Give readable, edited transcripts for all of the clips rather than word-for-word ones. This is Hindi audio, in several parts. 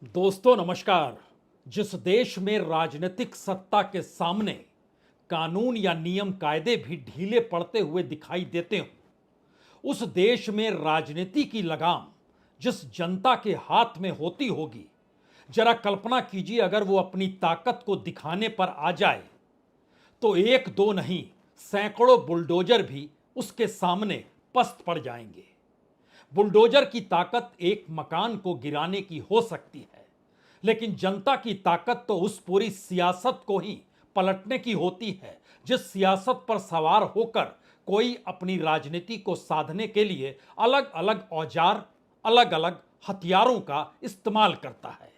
दोस्तों नमस्कार। जिस देश में राजनीतिक सत्ता के सामने कानून या नियम कायदे भी ढीले पड़ते हुए दिखाई देते हों, उस देश में राजनीति की लगाम जिस जनता के हाथ में होती होगी, जरा कल्पना कीजिए अगर वो अपनी ताकत को दिखाने पर आ जाए तो एक दो नहीं, सैकड़ों बुलडोजर भी उसके सामने पस्त पड़ जाएंगे। बुलडोजर की ताकत एक मकान को गिराने की हो सकती है, लेकिन जनता की ताकत तो उस पूरी सियासत को ही पलटने की होती है जिस सियासत पर सवार होकर कोई अपनी राजनीति को साधने के लिए अलग अलग औजार, अलग अलग हथियारों का इस्तेमाल करता है।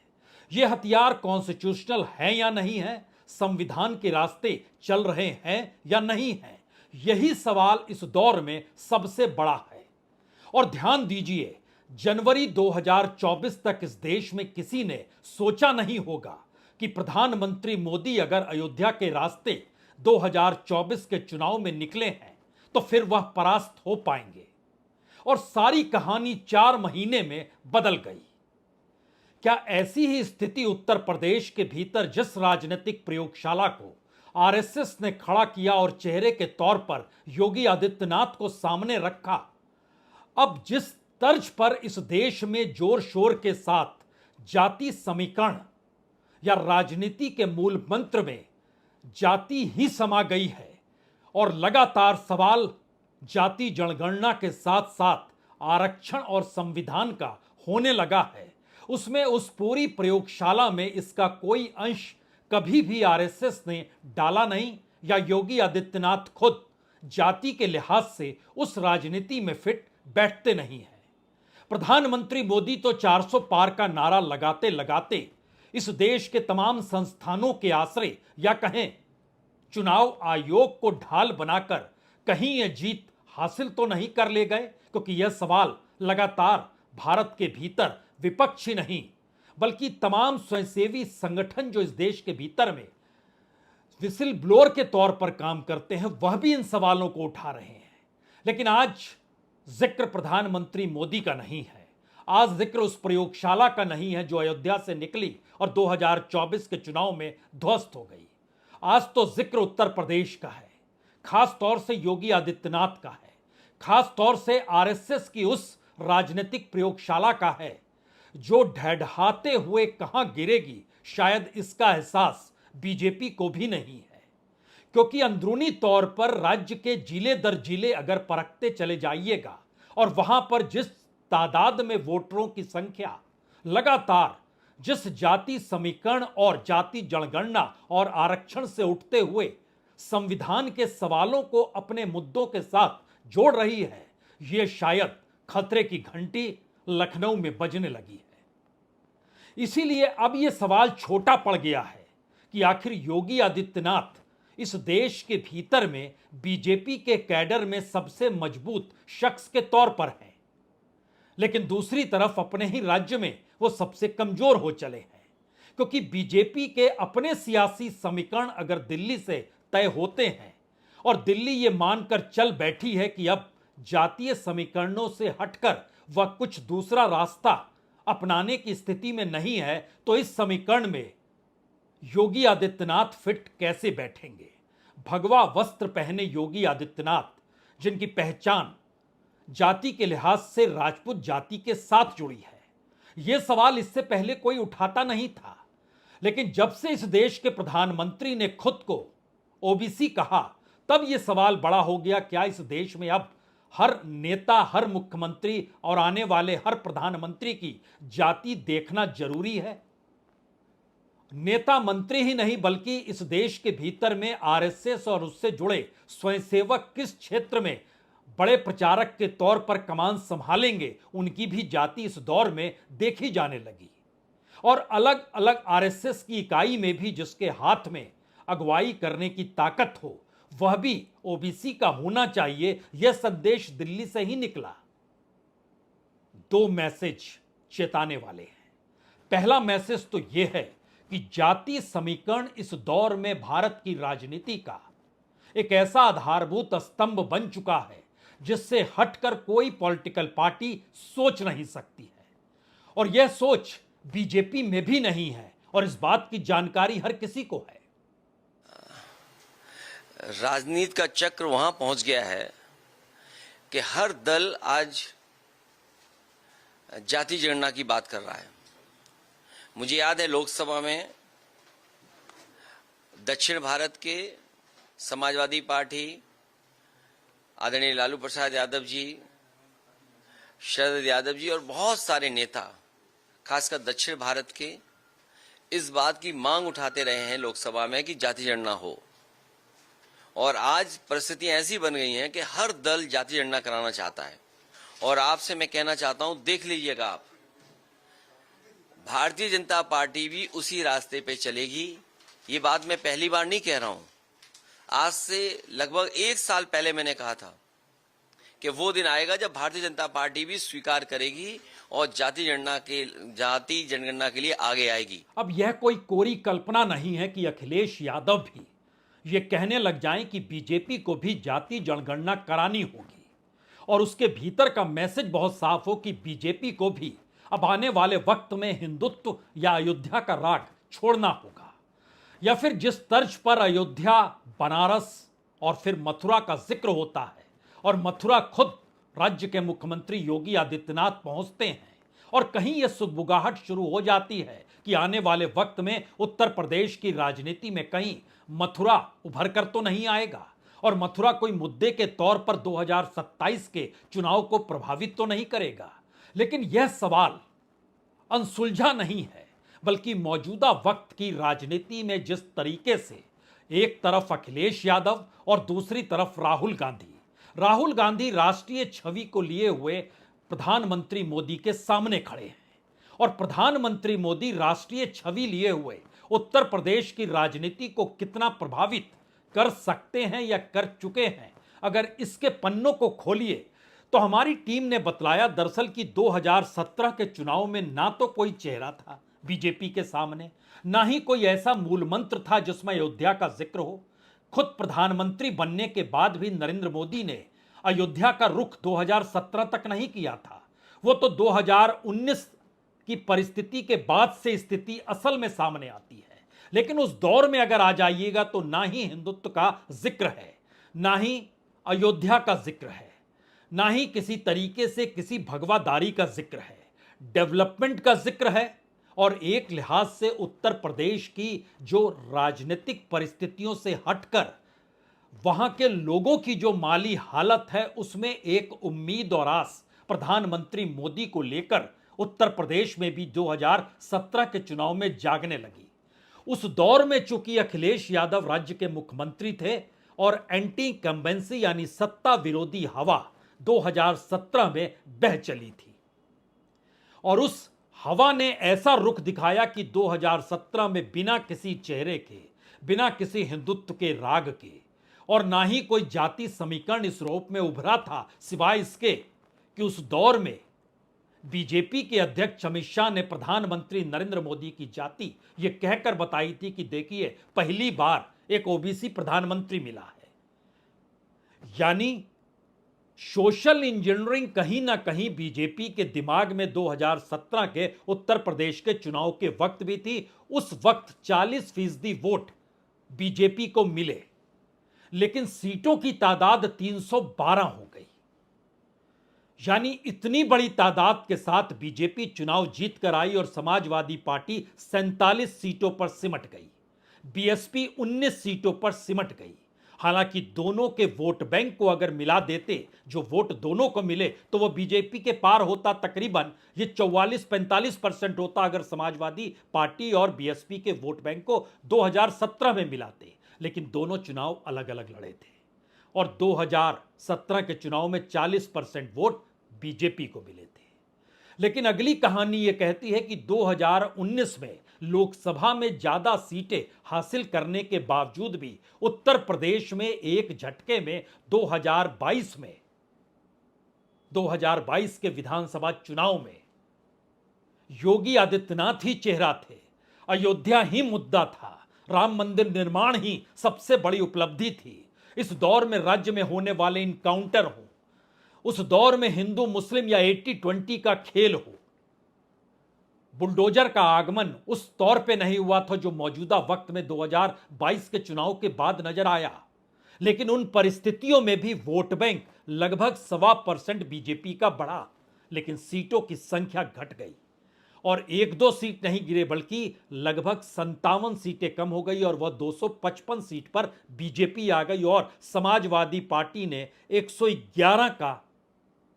ये हथियार कॉन्स्टिट्यूशनल हैं या नहीं है, संविधान के रास्ते चल रहे हैं या नहीं है, यही सवाल इस दौर में सबसे बड़ा है। और ध्यान दीजिए, जनवरी 2024 तक इस देश में किसी ने सोचा नहीं होगा कि प्रधानमंत्री मोदी अगर अयोध्या के रास्ते 2024 के चुनाव में निकले हैं तो फिर वह परास्त हो पाएंगे। और सारी कहानी 4 महीने में बदल गई। क्या ऐसी ही स्थिति उत्तर प्रदेश के भीतर जिस राजनीतिक प्रयोगशाला को आरएसएस ने खड़ा किया और चेहरे के तौर पर योगी आदित्यनाथ को सामने रखा, अब जिस तर्ज पर इस देश में जोर शोर के साथ जाति समीकरण या राजनीति के मूल मंत्र में जाति ही समा गई है और लगातार सवाल जाति जनगणना के साथ साथ आरक्षण और संविधान का होने लगा है, उसमें उस पूरी प्रयोगशाला में इसका कोई अंश कभी भी आरएसएस ने डाला नहीं या योगी आदित्यनाथ खुद जाति के लिहाज से उस राजनीति में फिट बैठते नहीं हैं। प्रधानमंत्री मोदी तो 400 पार का नारा लगाते लगाते इस देश के तमाम संस्थानों के आश्रय या कहें चुनाव आयोग को ढाल बनाकर कहीं यह जीत हासिल तो नहीं कर ले गए, क्योंकि यह सवाल लगातार भारत के भीतर विपक्षी नहीं बल्कि तमाम स्वयंसेवी संगठन जो इस देश के भीतर में विसिल ब्लोअर के तौर पर काम करते हैं, वह भी इन सवालों को उठा रहे हैं। लेकिन आज जिक्र प्रधानमंत्री मोदी का नहीं है, आज जिक्र उस प्रयोगशाला का नहीं है जो अयोध्या से निकली और 2024 के चुनाव में ध्वस्त हो गई। आज तो जिक्र उत्तर प्रदेश का है, खास तौर से योगी आदित्यनाथ का है, खास तौर से आरएसएस की उस राजनीतिक प्रयोगशाला का है जो ढहढहाते हुए कहां गिरेगी शायद इसका एहसास बीजेपी को भी नहीं है। क्योंकि अंदरूनी तौर पर राज्य के जिले दर जिले अगर परखते चले जाइएगा और वहां पर जिस तादाद में वोटरों की संख्या लगातार जिस जाति समीकरण और जाति जनगणना और आरक्षण से उठते हुए संविधान के सवालों को अपने मुद्दों के साथ जोड़ रही है, यह शायद खतरे की घंटी लखनऊ में बजने लगी है। इसीलिए अब यह सवाल छोटा पड़ गया है कि आखिर योगी आदित्यनाथ इस देश के भीतर में बीजेपी के कैडर में सबसे मजबूत शख्स के तौर पर हैं, लेकिन दूसरी तरफ अपने ही राज्य में वो सबसे कमजोर हो चले हैं। क्योंकि बीजेपी के अपने सियासी समीकरण अगर दिल्ली से तय होते हैं और दिल्ली ये मानकर चल बैठी है कि अब जातीय समीकरणों से हटकर वह कुछ दूसरा रास्ता अपनाने की स्थिति में नहीं है, तो इस समीकरण में योगी आदित्यनाथ फिट कैसे बैठेंगे? भगवा वस्त्र पहने योगी आदित्यनाथ, जिनकी पहचान जाति के लिहाज से राजपूत जाति के साथ जुड़ी है, यह सवाल इससे पहले कोई उठाता नहीं था। लेकिन जब से इस देश के प्रधानमंत्री ने खुद को ओबीसी कहा, तब यह सवाल बड़ा हो गया, क्या इस देश में अब हर नेता, हर मुख्यमंत्री और आने वाले हर प्रधानमंत्री की जाति देखना जरूरी है? नेता मंत्री ही नहीं बल्कि इस देश के भीतर में आरएसएस और उससे जुड़े स्वयंसेवक किस क्षेत्र में बड़े प्रचारक के तौर पर कमान संभालेंगे, उनकी भी जाति इस दौर में देखी जाने लगी। और अलग अलग आरएसएस की इकाई में भी जिसके हाथ में अगुवाई करने की ताकत हो, वह भी ओबीसी का होना चाहिए, यह संदेश दिल्ली से ही निकला। 2 मैसेज चेताने वाले हैं। पहला मैसेज तो यह है कि जाति समीकरण इस दौर में भारत की राजनीति का एक ऐसा आधारभूत स्तंभ बन चुका है जिससे हटकर कोई पॉलिटिकल पार्टी सोच नहीं सकती है। और यह सोच बीजेपी में भी नहीं है और इस बात की जानकारी हर किसी को है। राजनीति का चक्र वहां पहुंच गया है कि हर दल आज जाति जनगणना की बात कर रहा है। मुझे याद है लोकसभा में दक्षिण भारत के समाजवादी पार्टी, आदरणीय लालू प्रसाद यादव जी, शरद यादव जी और बहुत सारे नेता, खासकर दक्षिण भारत के, इस बात की मांग उठाते रहे हैं लोकसभा में कि जाति जनगणना हो। और आज परिस्थितियां ऐसी बन गई हैं कि हर दल जाति जनगणना कराना चाहता है। और आपसे मैं कहना चाहता हूं, देख लीजिएगा आप, भारतीय जनता पार्टी भी उसी रास्ते पे चलेगी। ये बात मैं पहली बार नहीं कह रहा हूं। आज से लगभग 1 साल पहले मैंने कहा था कि वो दिन आएगा जब भारतीय जनता पार्टी भी स्वीकार करेगी और जाति जनगणना के लिए आगे आएगी। अब यह कोई कोरी कल्पना नहीं है कि अखिलेश यादव भी ये कहने लग जाएं कि बीजेपी को भी जाति जनगणना करानी होगी और उसके भीतर का मैसेज बहुत साफ हो कि बीजेपी को भी अब आने वाले वक्त में हिंदुत्व या अयोध्या का राग छोड़ना होगा, या फिर जिस तर्ज पर अयोध्या, बनारस और फिर मथुरा का जिक्र होता है और मथुरा खुद राज्य के मुख्यमंत्री योगी आदित्यनाथ पहुंचते हैं और कहीं यह सुगबुगाहट शुरू हो जाती है कि आने वाले वक्त में उत्तर प्रदेश की राजनीति में कहीं मथुरा उभर कर तो नहीं आएगा और मथुरा कोई मुद्दे के तौर पर 2027 के चुनाव को प्रभावित तो नहीं करेगा। लेकिन यह सवाल अनसुलझा नहीं है, बल्कि मौजूदा वक्त की राजनीति में जिस तरीके से एक तरफ अखिलेश यादव और दूसरी तरफ राहुल गांधी राष्ट्रीय छवि को लिए हुए प्रधानमंत्री मोदी के सामने खड़े हैं और प्रधानमंत्री मोदी राष्ट्रीय छवि लिए हुए उत्तर प्रदेश की राजनीति को कितना प्रभावित कर सकते हैं या कर चुके हैं, अगर इसके पन्नों को खोलिए तो हमारी टीम ने बतलाया दरअसल कि 2017 के चुनाव में ना तो कोई चेहरा था बीजेपी के सामने, ना ही कोई ऐसा मूल मंत्र था जिसमें अयोध्या का जिक्र हो। खुद प्रधानमंत्री बनने के बाद भी नरेंद्र मोदी ने अयोध्या का रुख 2017 तक नहीं किया था। वो तो 2019 की परिस्थिति के बाद से स्थिति असल में सामने आती है। लेकिन उस दौर में अगर आ जाइएगा तो ना ही हिंदुत्व का जिक्र है, ना ही अयोध्या का जिक्र है, ना ही किसी तरीके से किसी भगवादारी का जिक्र है। डेवलपमेंट का जिक्र है और एक लिहाज से उत्तर प्रदेश की जो राजनीतिक परिस्थितियों से हटकर वहां के लोगों की जो माली हालत है उसमें एक उम्मीद और आस प्रधानमंत्री मोदी को लेकर उत्तर प्रदेश में भी 2017 के चुनाव में जागने लगी। उस दौर में चूंकि अखिलेश यादव राज्य के मुख्यमंत्री थे और एंटी इंकम्बेंसी यानी सत्ता विरोधी हवा 2017 में बह चली थी और उस हवा ने ऐसा रुख दिखाया कि 2017 में बिना किसी चेहरे के, बिना किसी हिंदुत्व के राग के और ना ही कोई जाति समीकरण इस रूप में उभरा था, सिवाय इसके कि उस दौर में बीजेपी के अध्यक्ष अमित शाह ने प्रधानमंत्री नरेंद्र मोदी की जाति यह कहकर बताई थी कि देखिए पहली बार एक ओबीसी प्रधानमंत्री मिला है। यानी सोशल इंजीनियरिंग कहीं ना कहीं बीजेपी के दिमाग में 2017 के उत्तर प्रदेश के चुनाव के वक्त भी थी। उस वक्त 40% वोट बीजेपी को मिले, लेकिन सीटों की तादाद 312 हो गई। यानी इतनी बड़ी तादाद के साथ बीजेपी चुनाव जीत कर आई और समाजवादी पार्टी 47 सीटों पर सिमट गई, बीएसपी 19 सीटों पर सिमट गई। हालांकि दोनों के वोट बैंक को अगर मिला देते, जो वोट दोनों को मिले, तो वह बीजेपी के पार होता, तकरीबन ये 44-45% होता अगर समाजवादी पार्टी और बीएसपी के वोट बैंक को 2017 में मिलाते। लेकिन दोनों चुनाव अलग अलग लड़े थे और 2017 के चुनाव में 40% वोट बीजेपी को मिले थे। लेकिन अगली कहानी यह कहती है कि 2019 में लोकसभा में ज्यादा सीटें हासिल करने के बावजूद भी उत्तर प्रदेश में एक झटके में 2022 के विधानसभा चुनाव में योगी आदित्यनाथ ही चेहरा थे, अयोध्या ही मुद्दा था, राम मंदिर निर्माण ही सबसे बड़ी उपलब्धि थी। इस दौर में राज्य में होने वाले इनकाउंटर हो, उस दौर में हिंदू मुस्लिम या 80-20 का खेल हो, बुलडोजर का आगमन उस तौर पे नहीं हुआ था जो मौजूदा वक्त में 2022 के चुनाव के बाद नजर आया, लेकिन उन परिस्थितियों में भी वोट बैंक लगभग 1.25% बीजेपी का बढ़ा, लेकिन सीटों की संख्या घट गई और 1-2 सीट नहीं गिरे बल्कि लगभग 57 सीटें कम हो गई और वह 255 सीट पर बीजेपी आ गई और समाजवादी पार्टी ने 111 का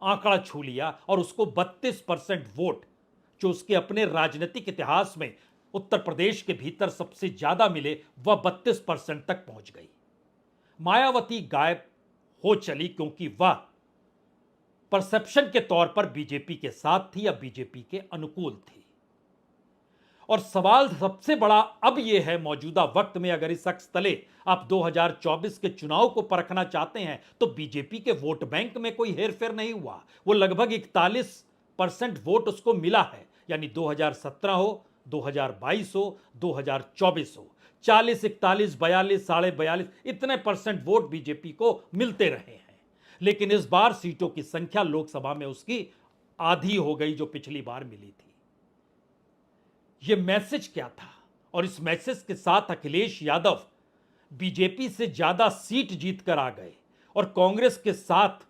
आंकड़ा छू लिया और उसको 32% वोट, जो उसके अपने राजनीतिक इतिहास में उत्तर प्रदेश के भीतर सबसे ज्यादा मिले, वह 32% तक पहुंच गई। मायावती गायब हो चली क्योंकि वह परसेप्शन के तौर पर बीजेपी के साथ थी या बीजेपी के अनुकूल थी। और सवाल सबसे बड़ा अब यह है, मौजूदा वक्त में अगर इस अक्स तले आप 2024 के चुनाव को परखना चाहते हैं तो बीजेपी के वोट बैंक में कोई हेरफेर नहीं हुआ। वो लगभग 41% वोट उसको मिला है, यानी 2017 हो, 2022 हो, 2024 हो, 40, 41, 42, 42.5 इतने परसेंट वोट बीजेपी को मिलते रहे हैं। लेकिन इस बार सीटों की संख्या लोकसभा में उसकी आधी हो गई जो पिछली बार मिली थी। यह मैसेज क्या था? और इस मैसेज के साथ अखिलेश यादव बीजेपी से ज्यादा सीट जीतकर आ गए और कांग्रेस के साथ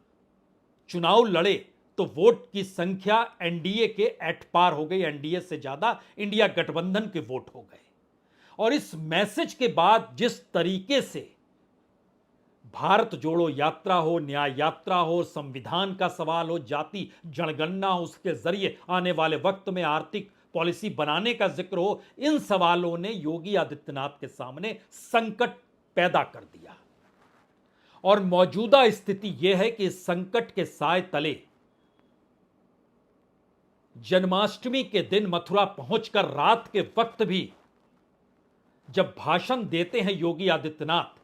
चुनाव लड़े तो वोट की संख्या एनडीए के एट पार हो गई, एनडीए से ज्यादा इंडिया गठबंधन के वोट हो गए। और इस मैसेज के बाद जिस तरीके से भारत जोड़ो यात्रा हो, न्याय यात्रा हो, संविधान का सवाल हो, जाति जनगणना हो, उसके जरिए आने वाले वक्त में आर्थिक पॉलिसी बनाने का जिक्र हो, इन सवालों ने योगी आदित्यनाथ के सामने संकट पैदा कर दिया। और मौजूदा स्थिति यह है कि इस संकट के साए तले जन्माष्टमी के दिन मथुरा पहुंचकर रात के वक्त भी जब भाषण देते हैं योगी आदित्यनाथ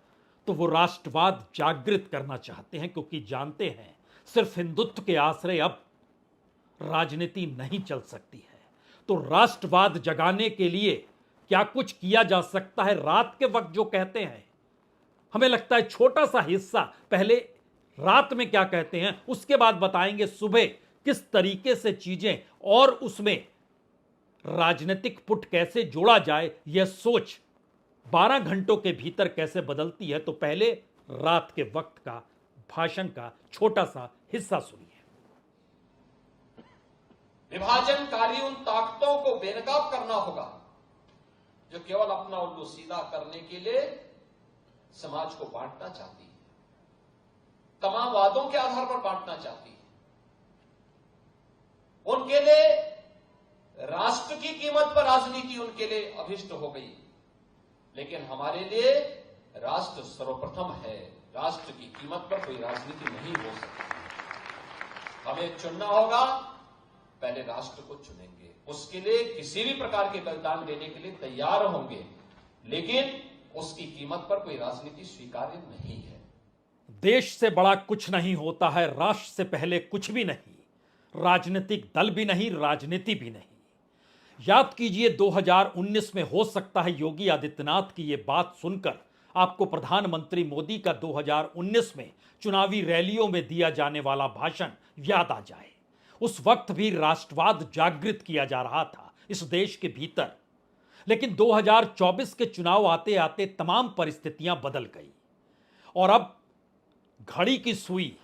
तो वो राष्ट्रवाद जागृत करना चाहते हैं, क्योंकि जानते हैं सिर्फ हिंदुत्व के आश्रय अब राजनीति नहीं चल सकती है। तो राष्ट्रवाद जगाने के लिए क्या कुछ किया जा सकता है? रात के वक्त जो कहते हैं, हमें लगता है छोटा सा हिस्सा, पहले रात में क्या कहते हैं उसके बाद बताएंगे सुबह किस तरीके से चीजें और उसमें राजनीतिक पुट कैसे जोड़ा जाए, यह सोच 12 घंटों के भीतर कैसे बदलती है। तो पहले रात के वक्त का भाषण का छोटा सा हिस्सा सुनिए। विभाजनकारी उन ताकतों को बेनकाब करना होगा जो केवल अपना उल्लू सीधा करने के लिए समाज को बांटना चाहती है, तमाम वादों के आधार पर बांटना चाहती है। उनके लिए राष्ट्र की कीमत पर राजनीति उनके लिए अभिष्ट हो गई, लेकिन हमारे लिए राष्ट्र सर्वप्रथम है। राष्ट्र की कीमत पर कोई राजनीति नहीं हो सकती। हमें चुनना होगा, पहले राष्ट्र को चुनेंगे, उसके लिए किसी भी प्रकार के बलिदान देने के लिए तैयार होंगे, लेकिन उसकी कीमत पर कोई राजनीति स्वीकार्य नहीं है। देश से बड़ा कुछ नहीं होता है, राष्ट्र से पहले कुछ भी नहीं, राजनीतिक दल भी नहीं, राजनीति भी नहीं। याद कीजिए 2019 में हो सकता है योगी आदित्यनाथ की यह बात सुनकर आपको प्रधानमंत्री मोदी का 2019 में चुनावी रैलियों में दिया जाने वाला भाषण याद आ जाए। उस वक्त भी राष्ट्रवाद जागृत किया जा रहा था इस देश के भीतर, लेकिन 2024 के चुनाव आते आते तमाम परिस्थितियां बदल गई और अब घड़ी की सुई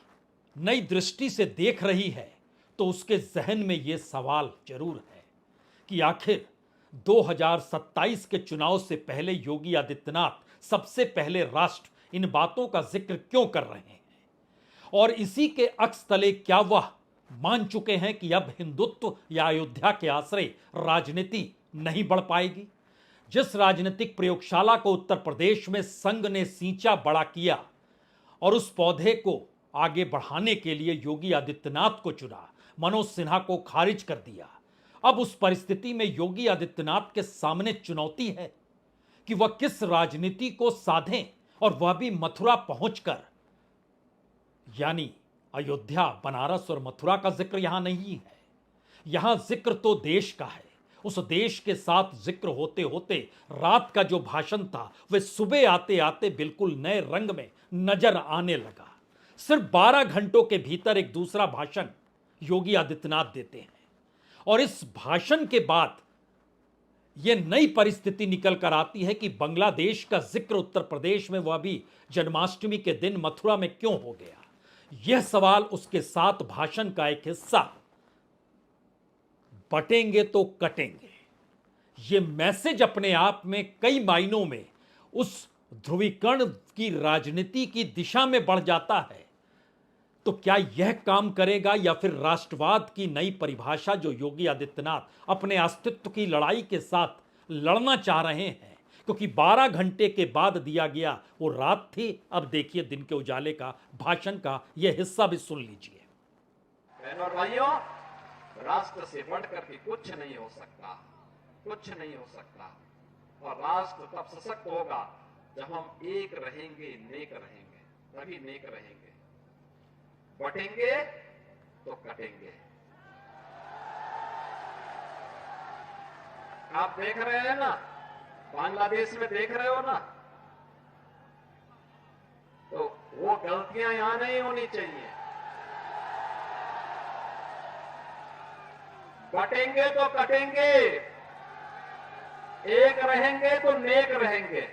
नई दृष्टि से देख रही है। तो उसके जहन में यह सवाल जरूर है कि आखिर 2027 के चुनाव से पहले योगी आदित्यनाथ सबसे पहले राष्ट्र इन बातों का जिक्र क्यों कर रहे हैं, और इसी के अक्स तले क्या वह मान चुके हैं कि अब हिंदुत्व या अयोध्या के आश्रय राजनीति नहीं बढ़ पाएगी। जिस राजनीतिक प्रयोगशाला को उत्तर प्रदेश में संघ ने सींचा बड़ा किया और उस पौधे को आगे बढ़ाने के लिए योगी आदित्यनाथ को चुना, मनोज सिन्हा को खारिज कर दिया, अब उस परिस्थिति में योगी आदित्यनाथ के सामने चुनौती है कि वह किस राजनीति को साधें, और वह भी मथुरा पहुंचकर। यानी अयोध्या, बनारस और मथुरा का जिक्र यहां नहीं है, यहां जिक्र तो देश का है। उस देश के साथ जिक्र होते होते रात का जो भाषण था वह सुबह आते आते बिल्कुल नए रंग में नजर आने लगा। सिर्फ 12 घंटों के भीतर एक दूसरा भाषण योगी आदित्यनाथ देते हैं और इस भाषण के बाद ये नई परिस्थिति निकल कर आती है कि बांग्लादेश का जिक्र उत्तर प्रदेश में वह भी जन्माष्टमी के दिन मथुरा में क्यों हो गया। यह सवाल उसके साथ भाषण का एक हिस्सा बटेंगे तो कटेंगे। यह मैसेज अपने आप में कई मायनों में उस ध्रुवीकरण की राजनीति की दिशा में बढ़ जाता है। तो क्या यह काम करेगा या फिर राष्ट्रवाद की नई परिभाषा जो योगी आदित्यनाथ अपने अस्तित्व की लड़ाई के साथ लड़ना चाह रहे हैं, क्योंकि 12 घंटे के बाद दिया गया वो रात थी। अब देखिए दिन के उजाले का भाषण का यह हिस्सा भी सुन लीजिए। बहनों और भाइयों, राष्ट्र से बढ़कर के कुछ नहीं हो सकता, कुछ नहीं हो सकता। और राष्ट्र तब सशक्त होगा जब हम एक रहेंगे, नेक रहेंगे, तभी नेक रहेंगे। बटेंगे तो कटेंगे। आप देख रहे हैं ना, बांग्लादेश में देख रहे हो ना, तो वो गलतियां यहां नहीं होनी चाहिए। बटेंगे तो कटेंगे, एक रहेंगे तो नेक रहेंगे,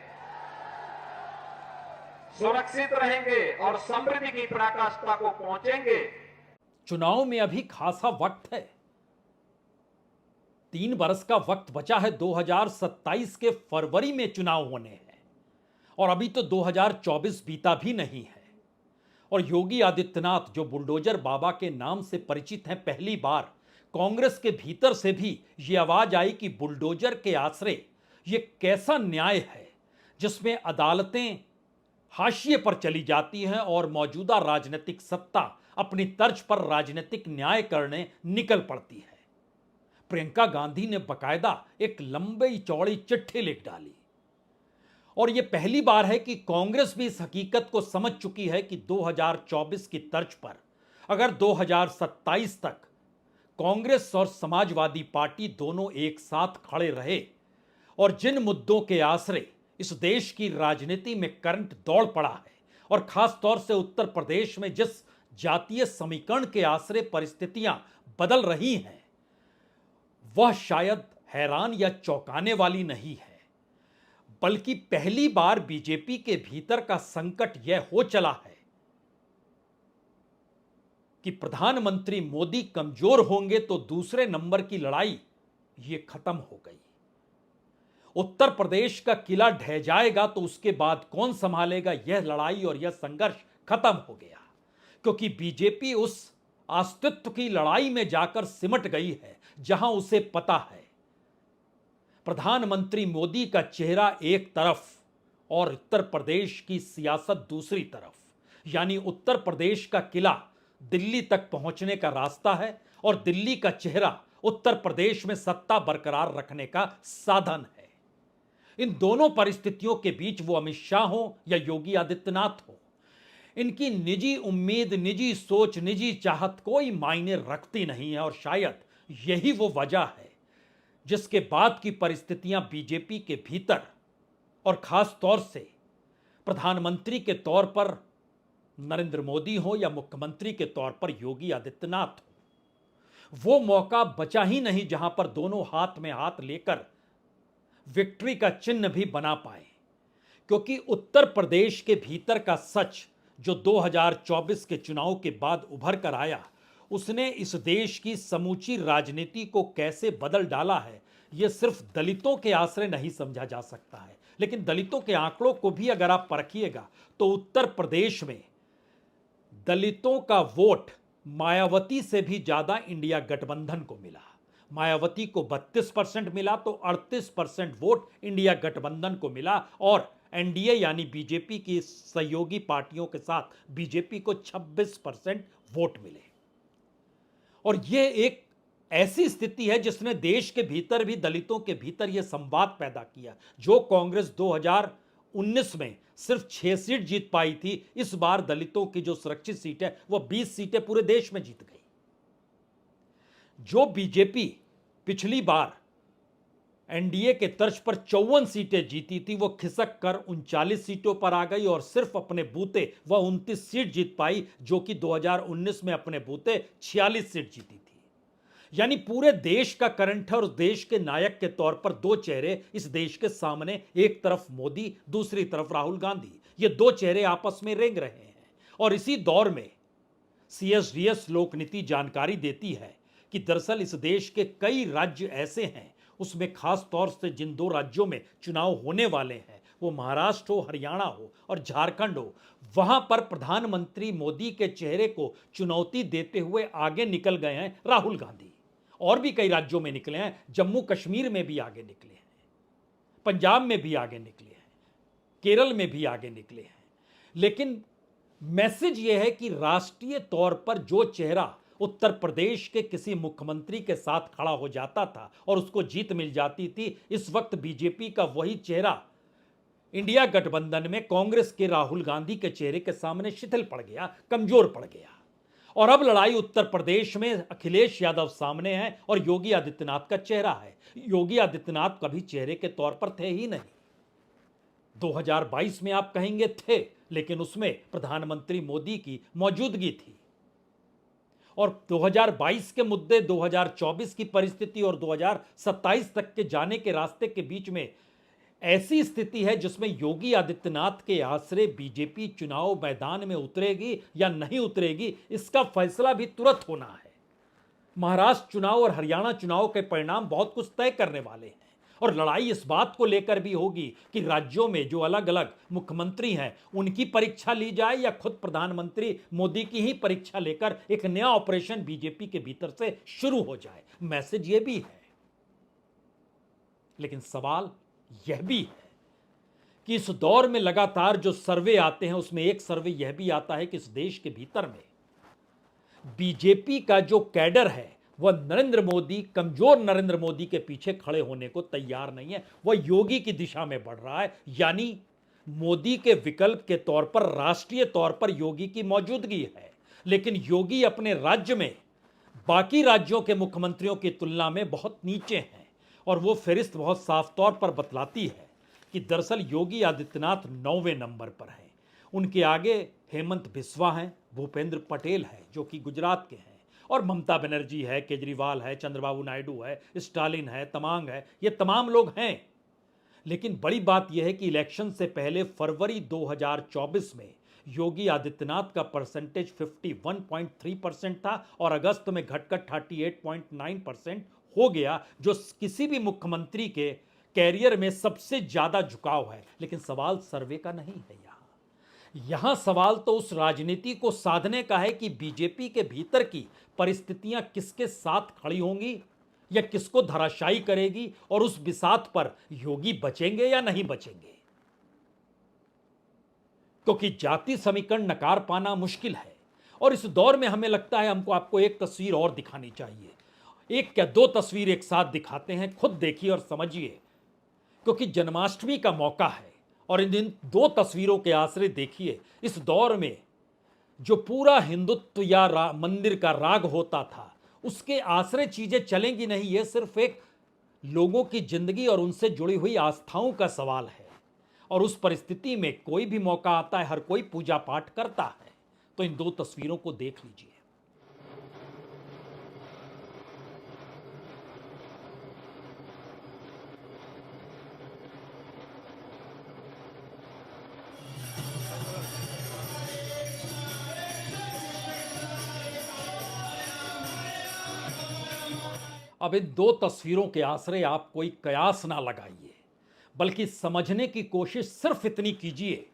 सुरक्षित रहेंगे और समृद्धि की पराकाष्ठा को पहुंचेंगे। चुनाव में अभी खासा वक्त है, 3 बरस का वक्त बचा है। 2027 के फरवरी में चुनाव होने हैं और अभी तो 2024 बीता भी नहीं है। और योगी आदित्यनाथ जो बुलडोजर बाबा के नाम से परिचित हैं, पहली बार कांग्रेस के भीतर से भी ये आवाज आई कि बुलडोजर के आश्रय ये कैसा न्याय है जिसमें अदालतें हाशिए पर चली जाती हैं और मौजूदा राजनीतिक सत्ता अपनी तर्ज पर राजनीतिक न्याय करने निकल पड़ती है। प्रियंका गांधी ने बकायदा एक लंबी चौड़ी चिट्ठी लिख डाली। और यह पहली बार है कि कांग्रेस भी इस हकीकत को समझ चुकी है कि 2024 की तर्ज पर अगर 2027 तक कांग्रेस और समाजवादी पार्टी दोनों एक साथ खड़े रहे और जिन मुद्दों के आश्रय इस देश की राजनीति में करंट दौड़ पड़ा है और खास तौर से उत्तर प्रदेश में जिस जातीय समीकरण के आश्रय परिस्थितियां बदल रही हैं, वह शायद हैरान या चौंकाने वाली नहीं है, बल्कि पहली बार बीजेपी के भीतर का संकट यह हो चला है कि प्रधानमंत्री मोदी कमजोर होंगे तो दूसरे नंबर की लड़ाई यह खत्म हो गई। उत्तर प्रदेश का किला ढह जाएगा तो उसके बाद कौन संभालेगा, यह लड़ाई और यह संघर्ष खत्म हो गया, क्योंकि बीजेपी उस अस्तित्व की लड़ाई में जाकर सिमट गई है जहां उसे पता है प्रधानमंत्री मोदी का चेहरा एक तरफ और उत्तर प्रदेश की सियासत दूसरी तरफ, यानी उत्तर प्रदेश का किला दिल्ली तक पहुंचने का रास्ता है और दिल्ली का चेहरा उत्तर प्रदेश में सत्ता बरकरार रखने का साधन है। इन दोनों परिस्थितियों के बीच वो अमित शाह हो या योगी आदित्यनाथ हो, इनकी निजी उम्मीद, निजी सोच, निजी चाहत कोई मायने रखती नहीं है। और शायद यही वो वजह है जिसके बाद की परिस्थितियां बीजेपी के भीतर और खास तौर से प्रधानमंत्री के तौर पर नरेंद्र मोदी हो या मुख्यमंत्री के तौर पर योगी आदित्यनाथ हो, वो मौका बचा ही नहीं जहां पर दोनों हाथ में हाथ लेकर विक्ट्री का चिन्ह भी बना पाए। क्योंकि उत्तर प्रदेश के भीतर का सच जो 2024 के चुनाव के बाद उभर कर आया, उसने इस देश की समूची राजनीति को कैसे बदल डाला है, यह सिर्फ दलितों के आश्रय नहीं समझा जा सकता है। लेकिन दलितों के आंकड़ों को भी अगर आप परखिएगा तो उत्तर प्रदेश में दलितों का वोट मायावती से भी ज्यादा इंडिया गठबंधन को मिला। मायावती को 32% मिला तो 38% वोट इंडिया गठबंधन को मिला और एनडीए यानी बीजेपी की सहयोगी पार्टियों के साथ बीजेपी को 26% वोट मिले। और यह एक ऐसी स्थिति है जिसने देश के भीतर भी दलितों के भीतर यह संवाद पैदा किया। जो कांग्रेस 2019 में सिर्फ 6 सीट जीत पाई थी, इस बार दलितों की जो सुरक्षित सीट है वह 20 सीटें पूरे देश में जीत गई। जो बीजेपी पिछली बार एनडीए के तर्ज पर 54 सीटें जीती थी, वो खिसक कर 39 सीटों पर आ गई और सिर्फ अपने बूते वह 29 सीट जीत पाई, जो कि 2019 में अपने बूते 46 सीट जीती थी। यानी पूरे देश का करंट है और उस देश के नायक के तौर पर दो चेहरे इस देश के सामने, एक तरफ मोदी, दूसरी तरफ राहुल गांधी। ये दो चेहरे आपस में रेंग रहे हैं। और इसी दौर में CSDS लोकनीति जानकारी देती है कि दरअसल इस देश के कई राज्य ऐसे हैं, उसमें खास तौर से जिन दो राज्यों में चुनाव होने वाले हैं, वो महाराष्ट्र हो, हरियाणा हो और झारखंड हो, वहां पर प्रधानमंत्री मोदी के चेहरे को चुनौती देते हुए आगे निकल गए हैं राहुल गांधी। और भी कई राज्यों में निकले हैं, जम्मू कश्मीर में भी आगे निकले हैं, पंजाब में भी आगे निकले हैं, केरल में भी आगे निकले हैं। लेकिन मैसेज यह है कि राष्ट्रीय तौर पर जो चेहरा उत्तर प्रदेश के किसी मुख्यमंत्री के साथ खड़ा हो जाता था और उसको जीत मिल जाती थी, इस वक्त बीजेपी का वही चेहरा इंडिया गठबंधन में कांग्रेस के राहुल गांधी के चेहरे के सामने शिथिल पड़ गया, कमजोर पड़ गया। और अब लड़ाई उत्तर प्रदेश में अखिलेश यादव सामने है और योगी आदित्यनाथ का चेहरा है। योगी आदित्यनाथ कभी चेहरे के तौर पर थे ही नहीं। 2022 में आप कहेंगे थे, लेकिन उसमें प्रधानमंत्री मोदी की मौजूदगी थी। और 2022 के मुद्दे, 2024 की परिस्थिति और 2027 तक के जाने के रास्ते के बीच में ऐसी स्थिति है जिसमें योगी आदित्यनाथ के आसरे बीजेपी चुनाव मैदान में उतरेगी या नहीं उतरेगी, इसका फैसला भी तुरंत होना है। महाराष्ट्र चुनाव और हरियाणा चुनाव के परिणाम बहुत कुछ तय करने वाले हैं। और लड़ाई इस बात को लेकर भी होगी कि राज्यों में जो अलग अलग मुख्यमंत्री हैं, उनकी परीक्षा ली जाए या खुद प्रधानमंत्री मोदी की ही परीक्षा लेकर एक नया ऑपरेशन बीजेपी के भीतर से शुरू हो जाए। मैसेज ये भी है। लेकिन सवाल यह भी है कि इस दौर में लगातार जो सर्वे आते हैं, उसमें एक सर्वे यह भी आता है कि इस देश के भीतर में बीजेपी का जो कैडर है वह नरेंद्र मोदी, कमजोर नरेंद्र मोदी के पीछे खड़े होने को तैयार नहीं है। वह योगी की दिशा में बढ़ रहा है। यानी मोदी के विकल्प के तौर पर राष्ट्रीय तौर पर योगी की मौजूदगी है, लेकिन योगी अपने राज्य में बाकी राज्यों के मुख्यमंत्रियों की तुलना में बहुत नीचे हैं। और वो फहरिस्त बहुत साफ तौर पर बतलाती है कि दरअसल योगी आदित्यनाथ 9वें नंबर पर हैं। उनके आगे हेमंत बिस्वा हैं, भूपेंद्र पटेल है जो कि गुजरात के हैं, और ममता बनर्जी है, केजरीवाल है, चंद्रबाबू नायडू है, स्टालिन है, तमांग है, ये तमाम लोग हैं। लेकिन बड़ी बात यह है कि इलेक्शन से पहले फरवरी 2024 में योगी आदित्यनाथ का परसेंटेज 51.3% था और अगस्त में घटकर 38.9% हो गया, जो किसी भी मुख्यमंत्री के कैरियर में सबसे ज्यादा झुकाव है। लेकिन सवाल सर्वे का नहीं है। यहां सवाल तो उस राजनीति को साधने का है कि बीजेपी के भीतर की परिस्थितियां किसके साथ खड़ी होंगी या किसको धराशायी करेगी, और उस बिसात पर योगी बचेंगे या नहीं बचेंगे। क्योंकि जाति समीकरण नकार पाना मुश्किल है। और इस दौर में हमें लगता है हमको आपको एक तस्वीर और दिखानी चाहिए। एक क्या दो तस्वीर एक साथ दिखाते हैं, खुद देखिए और समझिए, क्योंकि जन्माष्टमी का मौका है। और इन दो तस्वीरों के आश्रय देखिए, इस दौर में जो पूरा हिंदुत्व या मंदिर का राग होता था, उसके आश्रय चीजें चलेंगी नहीं। ये सिर्फ एक लोगों की जिंदगी और उनसे जुड़ी हुई आस्थाओं का सवाल है। और उस परिस्थिति में कोई भी मौका आता है, हर कोई पूजा पाठ करता है। तो इन दो तस्वीरों को देख लीजिए। अब इन दो तस्वीरों के आश्रय आप कोई कयास ना लगाइए, बल्कि समझने की कोशिश सिर्फ इतनी कीजिए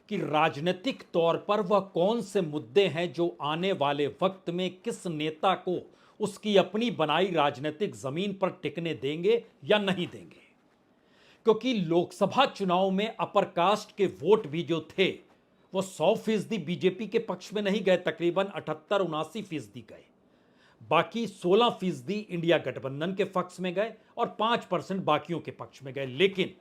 कि राजनीतिक तौर पर वह कौन से मुद्दे हैं जो आने वाले वक्त में किस नेता को उसकी अपनी बनाई राजनीतिक जमीन पर टिकने देंगे या नहीं देंगे। क्योंकि लोकसभा चुनाव में अपर कास्ट के वोट भी जो थे वो 100% बीजेपी के पक्ष में नहीं गए, तकरीबन 78-79% गए। बाकी 16% इंडिया गठबंधन के पक्ष में गए और 5% बाकियों के पक्ष में गए। लेकिन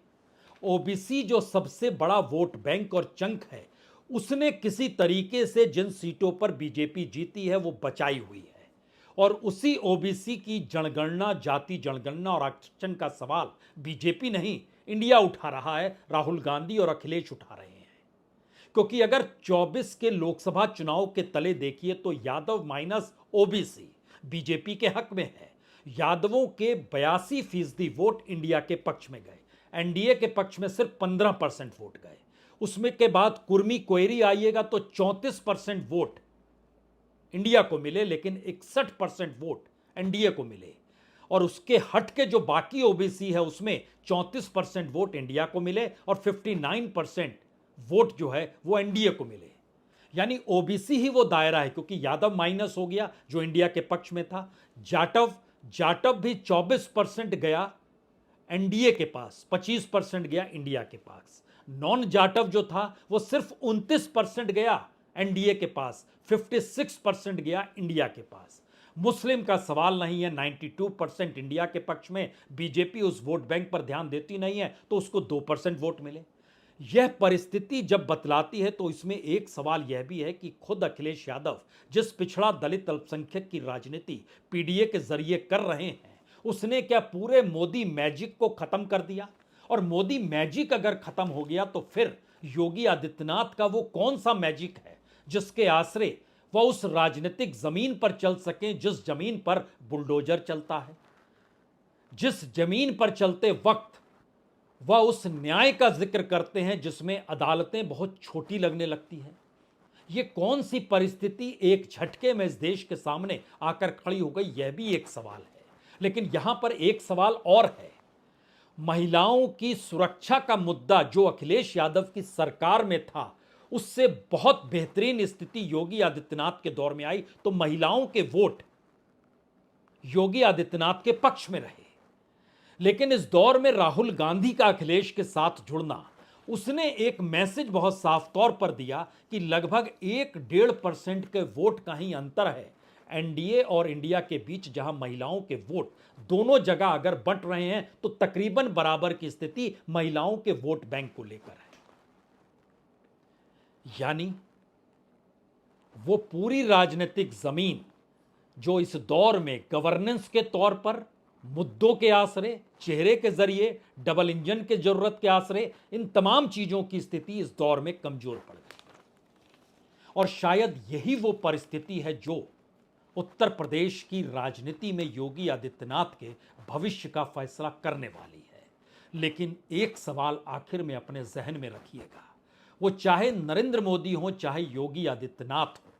ओबीसी जो सबसे बड़ा वोट बैंक और चंक है, उसने किसी तरीके से जिन सीटों पर बीजेपी जीती है वो बचाई हुई है। और उसी ओबीसी की जनगणना, जाति जनगणना और आरक्षण का सवाल बीजेपी नहीं, इंडिया उठा रहा है, राहुल गांधी और अखिलेश उठा रहे हैं। क्योंकि अगर 24 के लोकसभा चुनाव के तले देखिए तो यादव माइनस ओबीसी बीजेपी के हक में है, यादवों के 82% वोट इंडिया के पक्ष में गए, एनडीए के पक्ष में सिर्फ 15% वोट गए। उसमें के बाद कुर्मी कोयरी आइएगा तो 34% वोट इंडिया को मिले, लेकिन 61% वोट एनडीए को मिले। और उसके हट के जो बाकी ओबीसी है उसमें 34% वोट इंडिया को मिले और 59% वोट जो है वो एनडीए को मिले। यानी ओबीसी ही वो दायरा है, क्योंकि यादव माइनस हो गया जो इंडिया के पक्ष में था। जाटव भी 24% गया एनडीए के पास, 25% गया इंडिया के पास। नॉन जाटव जो था वो सिर्फ 29% गया एनडीए के पास, 56% गया इंडिया के पास। मुस्लिम का सवाल नहीं है, 92% इंडिया के पक्ष में। बीजेपी उस वोट बैंक पर ध्यान देती नहीं है तो उसको 2% वोट मिले। यह परिस्थिति जब बतलाती है तो इसमें एक सवाल यह भी है कि खुद अखिलेश यादव जिस पिछड़ा दलित अल्पसंख्यक की राजनीति पीडीए के जरिए कर रहे हैं, उसने क्या पूरे मोदी मैजिक को खत्म कर दिया? और मोदी मैजिक अगर खत्म हो गया तो फिर योगी आदित्यनाथ का वो कौन सा मैजिक है जिसके आसरे वह उस राजनीतिक जमीन पर चल सके जिस जमीन पर बुलडोजर चलता है, जिस जमीन पर चलते वक्त वह उस न्याय का जिक्र करते हैं जिसमें अदालतें बहुत छोटी लगने लगती हैं। यह कौन सी परिस्थिति एक झटके में इस देश के सामने आकर खड़ी हो गई, यह भी एक सवाल है। लेकिन यहां पर एक सवाल और है, महिलाओं की सुरक्षा का मुद्दा जो अखिलेश यादव की सरकार में था उससे बहुत बेहतरीन स्थिति योगी आदित्यनाथ के दौर में आई, तो महिलाओं के वोट योगी आदित्यनाथ के पक्ष में रहे। लेकिन इस दौर में राहुल गांधी का अखिलेश के साथ जुड़ना, उसने एक मैसेज बहुत साफ तौर पर दिया कि लगभग 1-1.5% के वोट का ही अंतर है एनडीए और इंडिया के बीच, जहां महिलाओं के वोट दोनों जगह अगर बंट रहे हैं तो तकरीबन बराबर की स्थिति महिलाओं के वोट बैंक को लेकर है। यानी वो पूरी राजनीतिक जमीन जो इस दौर में गवर्नेंस के तौर पर, मुद्दों के आसरे, चेहरे के जरिए, डबल इंजन के जरूरत के आसरे, इन तमाम चीजों की स्थिति इस दौर में कमजोर पड़ गई। और शायद यही वो परिस्थिति है जो उत्तर प्रदेश की राजनीति में योगी आदित्यनाथ के भविष्य का फैसला करने वाली है। लेकिन एक सवाल आखिर में अपने जहन में रखिएगा, वो चाहे नरेंद्र मोदी हो चाहे योगी आदित्यनाथ हो,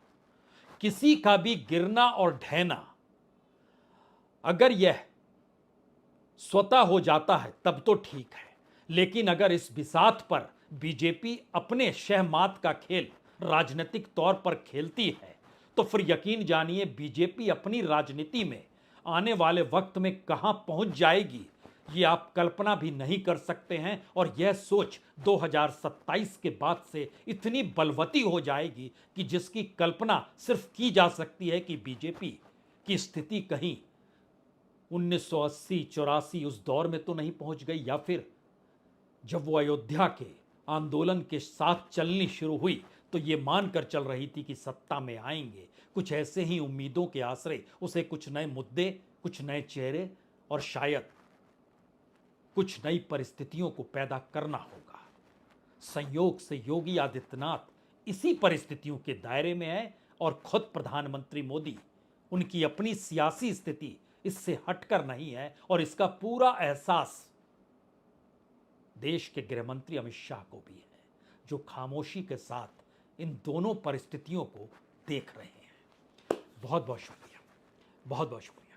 किसी का भी गिरना और ढहना अगर यह स्वतः हो जाता है तब तो ठीक है, लेकिन अगर इस बिसात पर बीजेपी अपने शहमात का खेल राजनीतिक तौर पर खेलती है तो फिर यकीन जानिए बीजेपी अपनी राजनीति में आने वाले वक्त में कहां पहुंच जाएगी ये आप कल्पना भी नहीं कर सकते हैं। और यह सोच 2027 के बाद से इतनी बलवती हो जाएगी कि जिसकी कल्पना सिर्फ की जा सकती है कि बीजेपी की स्थिति कहीं 1980-84 उस दौर में तो नहीं पहुंच गई, या फिर जब वो अयोध्या के आंदोलन के साथ चलनी शुरू हुई तो ये मानकर चल रही थी कि सत्ता में आएंगे, कुछ ऐसे ही उम्मीदों के आसरे उसे कुछ नए मुद्दे, कुछ नए चेहरे और शायद कुछ नई परिस्थितियों को पैदा करना होगा। संयोग से योगी आदित्यनाथ इसी परिस्थितियों के दायरे में है और खुद प्रधानमंत्री मोदी, उनकी अपनी सियासी स्थिति इससे हटकर नहीं है और इसका पूरा एहसास देश के गृहमंत्री अमित शाह को भी है, जो खामोशी के साथ इन दोनों परिस्थितियों को देख रहे हैं। बहुत बहुत शुक्रिया, बहुत बहुत शुक्रिया।